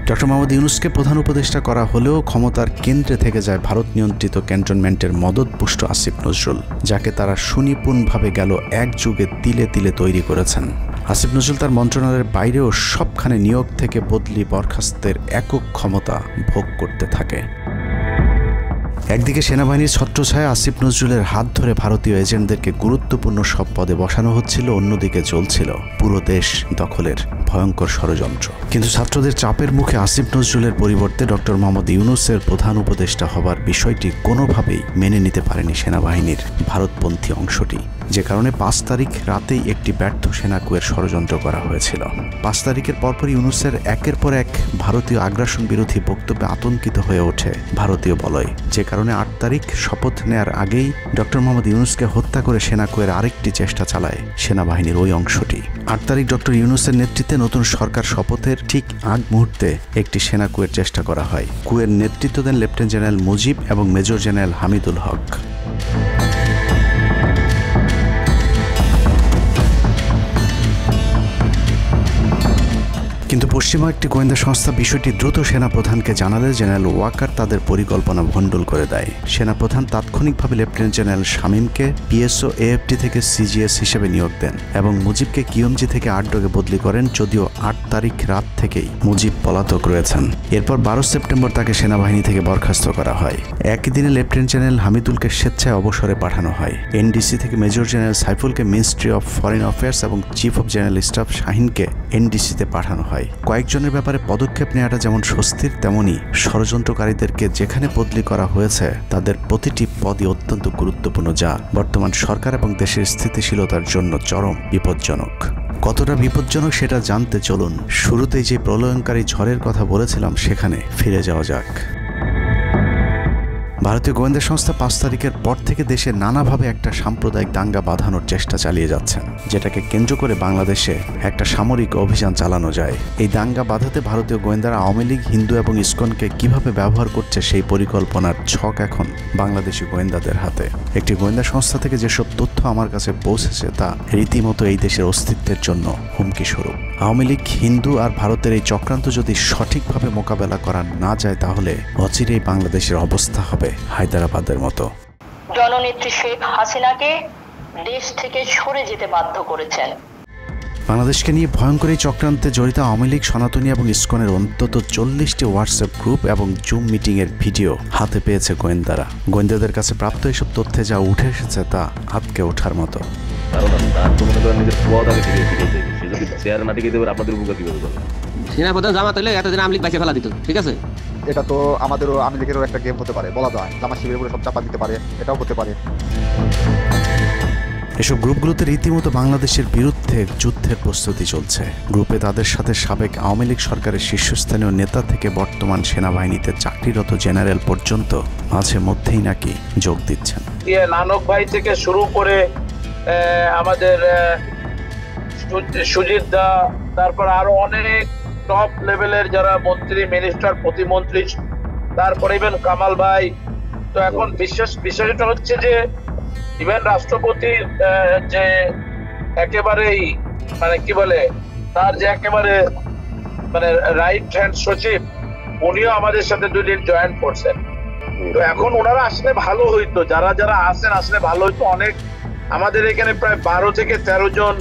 ডক্টর মোহাম্মদ ইউনুসকে প্রধান উপদেষ্টা করা হলেও ক্ষমতার কেন্দ্রে থেকে যায় ভারত নিয়ন্ত্রিত ক্যান্টনমেন্টের মদতপুষ্ট আসিফ নজরুল, যাকে তারা সুনিপুণভাবে গেল এক যুগে তিলে তিলে তৈরি করেছেন। আসিফ নজরুল তার মন্ত্রণালয়ের বাইরেও সবখানে নিয়োগ থেকে বদলি বরখাস্তের একক ক্ষমতা ভোগ করতে থাকে। একদিকে সেনাবাহিনীর ছত্রছায়া আসিফ নজরুলের হাত ধরে ভারতীয় এজেন্টদেরকে গুরুত্বপূর্ণ সব পদে বসানো হচ্ছিল, অন্যদিকে চলছিল পুরো দেশ দখলের ভয়ঙ্কর ষড়যন্ত্র। কিন্তু ছাত্রদের চাপের মুখে আসিফ নজরুলের পরিবর্তে ডক্টর মোহাম্মদ ইউনুসের প্রধান উপদেষ্টা হবার বিষয়টি কোনোভাবেই মেনে নিতে পারেনি সেনাবাহিনীর ভারতপন্থী অংশটি, যে কারণে 5 তারিখ রাতেই একটি ব্যর্থ সেনাকুয়ের ষড়যন্ত্র করা হয়েছিল। 5 তারিখের পরপর ইউনুসের একের পর এক ভারতীয় আগ্রাসন বিরোধী বক্তব্যে আতঙ্কিত হয়ে ওঠে ভারতীয় বলয়, যে কারণে 8 তারিখ শপথ নেয়ার আগেই ডক্টর মোহাম্মদ ইউনুসকে হত্যা করে সেনাকুয়ের আরেকটি চেষ্টা চালায় সেনাবাহিনীর ওই অংশটি। 8 তারিখ ডক্টর ইউনুসের নেতৃত্বে নতুন সরকার শপথের ঠিক আগ মুহূর্তে একটি সেনাকুয়ের চেষ্টা করা হয়। কুয়ের নেতৃত্ব দেন লেফটেন্যান্ট জেনারেল মুজিব এবং মেজর জেনারেল হামিদুল হক। কিন্তু পশ্চিমা একটি গোয়েন্দা সংস্থা বিষয়টি দ্রুত সেনাপ্রধানকে জানালে জেনারেল ওয়াকার তাদের পরিকল্পনা ভণ্ডুল করে দেয়। সেনাপ্রধান তাৎক্ষণিকভাবে লেফটেন্যান্ট জেনারেল শামীমকে পিএসও এএফটি থেকে সিজিএস হিসেবে নিয়োগ দেন এবং মুজিবকে কিউএমজি থেকে আটডগে বদলি করেন, যদিও 8 তারিখ রাত থেকেই মুজিব পলাতক রয়েছেন। এরপর 12 সেপ্টেম্বর তাকে সেনাবাহিনী থেকে বরখাস্ত করা হয়। একই দিনে লেফটেন্যান্ট জেনারেল হামিদুলকে স্বেচ্ছায় অবসরে পাঠানো হয়। এনডিসি থেকে মেজর জেনারেল সাইফুলকে মিনিস্ট্রি অফ ফরেন অ্যাফেয়ার্স এবং চিফ অফ জেনারেল স্টাফ শাহিনকে এনডিসিতে পাঠানো হয়। কয়েকজনের ব্যাপারে পদক্ষেপ নেওয়াটা যেমন স্বস্তির, তেমনি ষড়যন্ত্রকারীদেরকে যেখানে বদলি করা হয়েছে তাদের প্রতিটি পদই অত্যন্ত গুরুত্বপূর্ণ, যা বর্তমান সরকার এবং দেশের স্থিতিশীলতার জন্য চরম বিপজ্জনক। কতটা বিপজ্জনক সেটা জানতে চলুন শুরুতেই যে প্রলয়ঙ্কারী ঝড়ের কথা বলেছিলাম সেখানে ফিরে যাওয়া যাক। ভারতীয় গোয়েন্দা সংস্থা 5 তারিখের পর থেকে দেশে নানাভাবে একটা সাম্প্রদায়িক দাঙ্গা বাঁধানোর চেষ্টা চালিয়ে যাচ্ছেন, যেটাকে কেন্দ্র করে বাংলাদেশে একটা সামরিক অভিযান চালানো যায়। এই দাঙ্গা বাঁধাতে ভারতীয় গোয়েন্দারা আওয়ামী লীগ, হিন্দু এবং ইসকনকে কিভাবে ব্যবহার করছে সেই পরিকল্পনার ছক এখন বাংলাদেশি গোয়েন্দাদের হাতে। একটি গোয়েন্দা সংস্থা থেকে যেসব তথ্য আমার কাছে পৌঁছেছে তা রীতিমতো এই দেশের অস্তিত্বের জন্য হুমকি স্বরূপ। আওয়ামী লীগ, হিন্দু আর ভারতের এই চক্রান্ত যদি সঠিকভাবে মোকাবেলা করা না যায় তাহলে অচিরেই বাংলাদেশের অবস্থা হবে হায়দ্রাবাদের মতো। জননেত্রী শেখ হাসিনাকে দেশ থেকে সরে যেতে বাধ্য করেছেন। বাংলাদেশকে নিয়ে ভয়ঙ্কর এই চক্রান্তে জড়িত আওয়ামী লীগ, সনাতনী এবং ইসকনের অন্তত 40টি হোয়াটসঅ্যাপ গ্রুপ এবং জুম মিটিংয়ের ভিডিও হাতে পেয়েছে গোয়েন্দারা। গোয়েন্দাদের কাছে প্রাপ্ত এসব তথ্যে যা উঠে এসেছে তা আটকে ওঠার মতো। সেনাপ্রধান জামাত হলে এতদিন আওয়ামী লীগ বাইকে ফেলা দিত, ঠিক আছে? এটা তো আমাদেরও আওয়ামী লীগেরও একটা গেম হতে পারে, বলা যায় জামাত শিবিরের উপরে সব চাপা দিতে পারে, এটাও হতে পারে। এসব গ্রুপগুলোতে রীতিমতো বাংলাদেশের বিরুদ্ধে যুদ্ধের প্রস্তুতি চলছে। গ্রুপে তাদের সাথে সাবেক আওয়ামী লীগ সরকারের শীর্ষস্থানীয় নেতা থেকে বর্তমান সেনাবাহিনীতে চাকরিরত জেনারেল পর্যন্ত মাঝে মধ্যেই নাকি যোগ দিচ্ছেন। নানক ভাই থেকে শুরু করে আমাদের সুজিত দা, তারপর আরো অনেক টপ লেভেলের যারা মন্ত্রী, মিনিস্টার, প্রতিমন্ত্রী, তারপরে ইভেন কামাল ভাই। তো এখন বিষয়টা হচ্ছে যে ইভেন রাষ্ট্রপতির যে একেবারেই মানে কি বলে, তার যে একেবারে মানে রাইট হ্যান্ড সচিব, উনিও আমাদের সাথে 2 দিন জয়েন করছেন। তো এখন ওনারা আসলে ভালো হইতো, যারা যারা আসেন আসলে ভালো হইতো। অনেক আমাদের এখানে প্রায় 12 থেকে 13 জন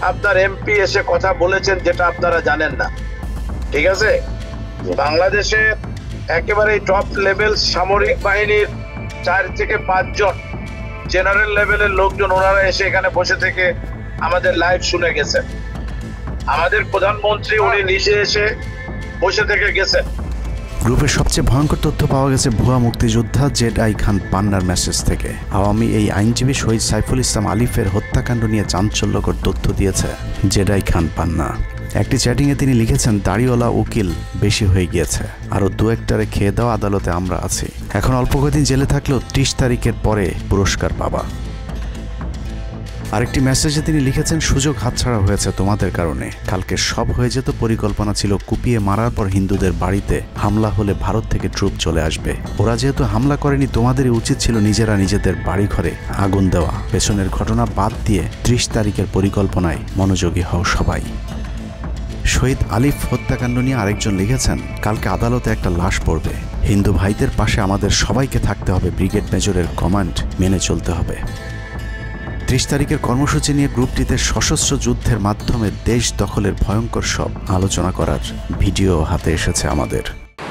আপনার এমপি এসে কথা বলেছেন, যেটা আপনারা জানেন না, ঠিক আছে? বাংলাদেশে একেবারে টপ লেভেল সামরিক বাহিনীর 4 থেকে 5 জন জেনারেল লেভেলের লোকজন ওনারা এসে এখানে বসে থেকে আমাদের লাইভ শুনে গেছেন। আমাদের প্রধানমন্ত্রী উনি নিজে এসে বসে থেকে গেছেন। গ্রুপের সবচেয়ে ভয়ঙ্কর তথ্য পাওয়া গেছে ভুয়া মুক্তিযোদ্ধা জেডাই খান পান্নার মেসেজ থেকে। আওয়ামী এই আইনজীবী শহীদ সাইফুল ইসলাম আলিফের হত্যাকাণ্ড নিয়ে চাঞ্চল্যকর তথ্য দিয়েছে জেডাই খান পান্না। একটি চ্যাটিংয়ে তিনি লিখেছেন, দাড়িওয়ালা উকিল বেশি হয়ে গিয়েছে, আরও 2-1টারে খেয়ে দাও, আদালতে আমরা আছি, এখন অল্প কয়েকদিন জেলে থাকলেও 30 তারিখের পরে পুরস্কার পাবা। আরেকটি মেসেজে তিনি লিখেছেন, সুযোগ হাতছাড়া হয়েছে তোমাদের কারণে, কালকে সব হয়ে যেত। পরিকল্পনা ছিল কুপিয়ে মারার পর হিন্দুদের বাড়িতে হামলা হলে ভারত থেকে ট্রুপ চলে আসবে। ওরা যেহেতু হামলা করেনি, তোমাদেরই উচিত ছিল নিজেরা নিজেদের বাড়িঘরে আগুন দেওয়া। পেছনের ঘটনা বাদ দিয়ে 30 তারিখের পরিকল্পনায় মনোযোগী হও সবাই। শহীদ আলিফ হত্যাকাণ্ড নিয়ে আরেকজন লিখেছেন, কালকে আদালতে একটা লাশ পড়বে, হিন্দু ভাইদের পাশে আমাদের সবাইকে থাকতে হবে, ব্রিগেড মেজরের কমান্ড মেনে চলতে হবে। 30 তারিখের কর্মসূচি নিয়ে গ্রুপটিতে সশস্ত্র যুদ্ধের মাধ্যমে দেশ দখলের ভয়ঙ্কর সব আলোচনা করার ভিডিও হাতে এসেছে আমাদের।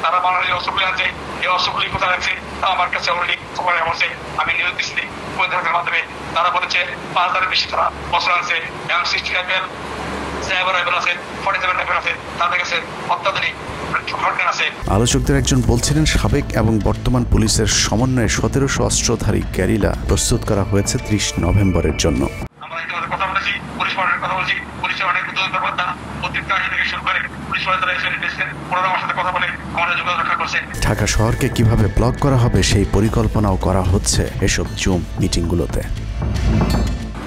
তারা বাংলাদেশ অস্ত্রগুলি আছে, এই অস্ত্রগুলি কোথায় আছে আমার কাছে অলরেডি খবর আছে। আমি নিউজ দিচ্ছি প্রতিনিধিদের মাধ্যমে, তারা বলেছে 5000-এর বেশি তারা অস্ত্র আনছে, M60 রাইফেল, সাইবার রাইফেল আছে, 47 রাইফেল আছে, তাদের কাছে অত্যাধুনিক। আলোচকদের একজন বলছিলেন, সাবেক এবং বর্তমান পুলিশের সমন্বয়ে 1700 অস্ত্রধারী গ্যারিলা প্রস্তুত করা হয়েছে 30 নভেম্বরের জন্য। কথা বলেছি, পুলিশ পার্টির কথা বলছি, পুলিশের অনেক উদ্যোক্তা অতিরিক্ত থেকে শুরু করে পুলিশ পার্টি এসে ওনারা আমার সাথে কথা বলে আমাদের যোগাযোগ রক্ষা করছে। ঢাকা শহরকে কিভাবে ব্লক করা হবে সেই পরিকল্পনাও করা হচ্ছে এসব জুম মিটিংগুলোতে।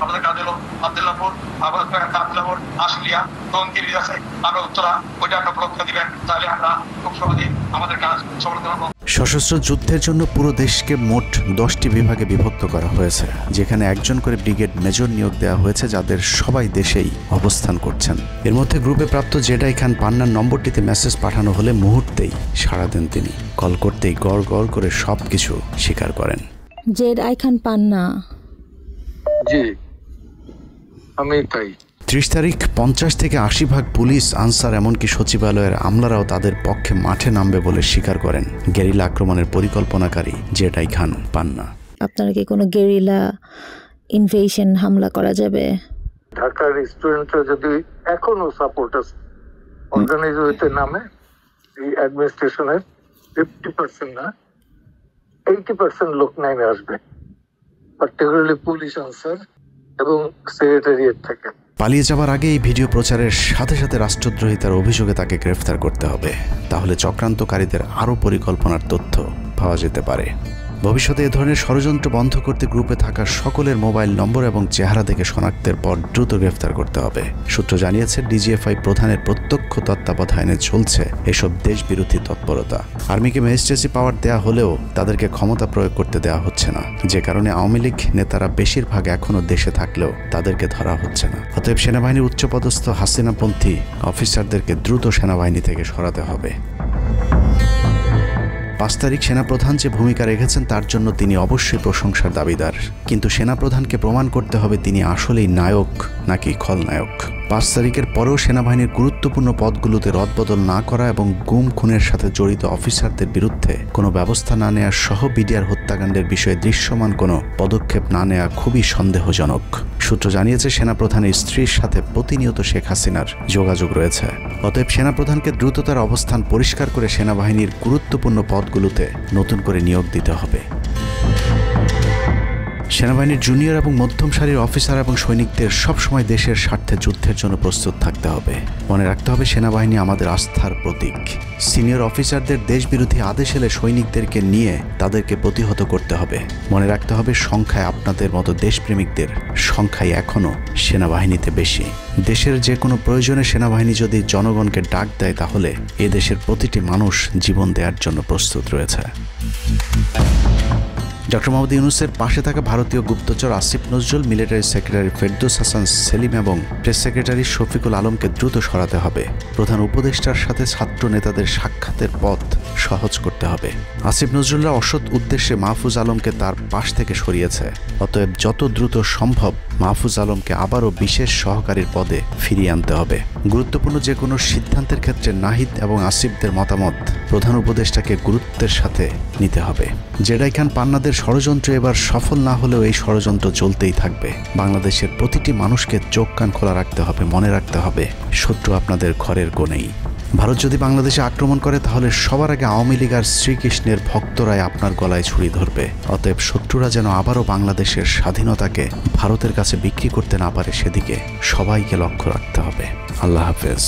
আমাদের কাজ হলো আব্দুল্লাহপুর, আব্দুল্লাহপুর, আশুলিয়া, টঙ্গীর আছে, আমরা উত্তরা, ওইটা একটা ব্লক করে দিবেন, তাহলে আমরা খুব সহজে আমাদের কাজ সফলতা পাবো। সশস্ত্র যুদ্ধের জন্য পুরো দেশকে মোট 10টি বিভাগে বিভক্ত করা হয়েছে, যেখানে একজন করে ব্রিগেড মেজর নিয়োগ দেওয়া হয়েছে, যাদের সবাই দেশেই অবস্থান করছেন। এর মধ্যে গ্রুপে প্রাপ্ত জেডাই খান পান্নার নম্বরটিতে মেসেজ পাঠানো হলে মুহূর্তেই সাড়া দেন তিনি। কল করতেই গড় গড় করে সবকিছু স্বীকার করেন। জেডাই খান পান্না, জি আমি তাই। 30 তারিখ 50 থেকে 80% পুলিশ, আনসার, এমনকি সচিবালয়ের আমলারাও তাদের পক্ষে মাঠে নামবে বলে স্বীকার করেন গেরিলা আক্রমণের পরিকল্পনাকারী জেডাই খান পান্না। আপনারা কি কোনো গেরিলা ইনভেশন হামলা করা যাবে? ঢাকার স্টুডেন্টরা যদি এখনো সাপোর্টার্স অর্গানাইজ হইতে নামে, এই অ্যাডমিনিস্ট্রেশনের 50% না 80% লোক নামে আসবে, পার্টিকুলারলি পুলিশ, আনসার এবং সেক্রেটারিয়েট থেকে। পালিয়ে যাওয়ার আগে এই ভিডিও প্রচারের সাথে সাথে রাষ্ট্রদ্রোহিতার অভিযোগে তাকে গ্রেফতার করতে হবে, তাহলে চক্রান্তকারীদের আরও পরিকল্পনার তথ্য পাওয়া যেতে পারে। ভবিষ্যতে এ ধরনের ষড়যন্ত্র বন্ধ করতে গ্রুপে থাকা সকলের মোবাইল নম্বর এবং চেহারা দেখে শনাক্তের পর দ্রুত গ্রেফতার করতে হবে। সূত্র জানিয়েছে, ডিজিএফআই প্রধানের প্রত্যক্ষ তত্ত্বাবধানে চলছে এসব দেশবিরোধী তৎপরতা। আর্মিকে ম্যাজিস্ট্রেসি পাওয়ার দেয়া হলেও তাদেরকে ক্ষমতা প্রয়োগ করতে দেওয়া হচ্ছে না, যে কারণে আওয়ামী লীগ নেতারা বেশিরভাগ এখনও দেশে থাকলেও তাদেরকে ধরা হচ্ছে না। অতএব সেনাবাহিনীর উচ্চপদস্থ হাসিনাপন্থী অফিসারদেরকে দ্রুত সেনাবাহিনী থেকে সরাতে হবে। 5 তারিখ সেনাপ্রধান যে ভূমিকা রেখেছেন তার জন্য তিনি অবশ্যই প্রশংসার দাবিদার, কিন্তু সেনাপ্রধানকে প্রমাণ করতে হবে তিনি আসলেই নায়ক নাকি খলনায়ক। 5 তারিখের পরেও সেনাবাহিনীর গুরুত্বপূর্ণ পদগুলোতে রদবদল না করা এবং গুম খুনের সাথে জড়িত অফিসারদের বিরুদ্ধে কোনো ব্যবস্থা না নেওয়া সহ বিডিআর হত্যাকাণ্ডের বিষয়ে দৃশ্যমান কোনো পদক্ষেপ না নেওয়া খুবই সন্দেহজনক। সূত্র জানিয়েছে সেনাপ্রধানের স্ত্রীর সাথে প্রতিনিয়ত শেখ হাসিনার যোগাযোগ রয়েছে। অতএব সেনাপ্রধানকে দ্রুত তার অবস্থান পরিষ্কার করে সেনাবাহিনীর গুরুত্বপূর্ণ পদগুলোতে নতুন করে নিয়োগ দিতে হবে। সেনাবাহিনীর জুনিয়র এবং মধ্যম সারির অফিসার এবং সৈনিকদের সবসময় দেশের স্বার্থে যুদ্ধের জন্য প্রস্তুত থাকতে হবে। মনে রাখতে হবে সেনাবাহিনী আমাদের আস্থার প্রতীক। সিনিয়র অফিসারদের দেশবিরোধী আদেশ এলে সৈনিকদেরকে নিয়ে তাদেরকে প্রতিহত করতে হবে। মনে রাখতে হবে সংখ্যায় আপনাদের মতো দেশপ্রেমিকদের সংখ্যাই এখনও সেনাবাহিনীতে বেশি। দেশের যে কোনো প্রয়োজনে সেনাবাহিনী যদি জনগণকে ডাক দেয় তাহলে এ দেশের প্রতিটি মানুষ জীবন দেওয়ার জন্য প্রস্তুত রয়েছে। ডক্টর মোহাম্মদ ইউনূসের পাশে থাকা ভারতীয় গুপ্তচর আসিফ নজরুল, মিলিটারি সেক্রেটারি ফেরদৌস হাসান সেলিম এবং প্রেস সেক্রেটারি শফিকুল আলমকে দ্রুত সরাতে হবে। প্রধান উপদেষ্টার সাথে ছাত্র নেতাদের সাক্ষাতের পথ সহজ করতে হবে। আসিফ নজরুলরা অসৎ উদ্দেশ্যে মাহফুজ আলমকে তার পাশ থেকে সরিয়েছে। অতএব যত দ্রুত সম্ভব মাহফুজ আলমকে আবারও বিশেষ সহকারীর পদে ফিরিয়ে আনতে হবে। গুরুত্বপূর্ণ যে কোনো সিদ্ধান্তের ক্ষেত্রে নাহিদ এবং আসিফদের মতামত প্রধান উপদেষ্টাকে গুরুত্বের সাথে নিতে হবে। জেডাই খান পান্নাদের ষড়যন্ত্র এবার সফল না হলেও এই ষড়যন্ত্র চলতেই থাকবে। বাংলাদেশের প্রতিটি মানুষকে চোখ কান খোলা রাখতে হবে, মনে রাখতে হবে শত্রু আপনাদের ঘরের কোণেই। ভারত যদি বাংলাদেশে আক্রমণ করে তাহলে সবার আগে আওয়ামী লীগ আর শ্রীকৃষ্ণের ভক্তরাই আপনার গলায় ছুরি ধরবে। অতএব শত্রুরা যেন আবারও বাংলাদেশের স্বাধীনতাকে ভারতের কাছে বিক্রি করতে না পারে সেদিকে সবাইকে লক্ষ্য রাখতে হবে। আল্লাহ হাফেজ।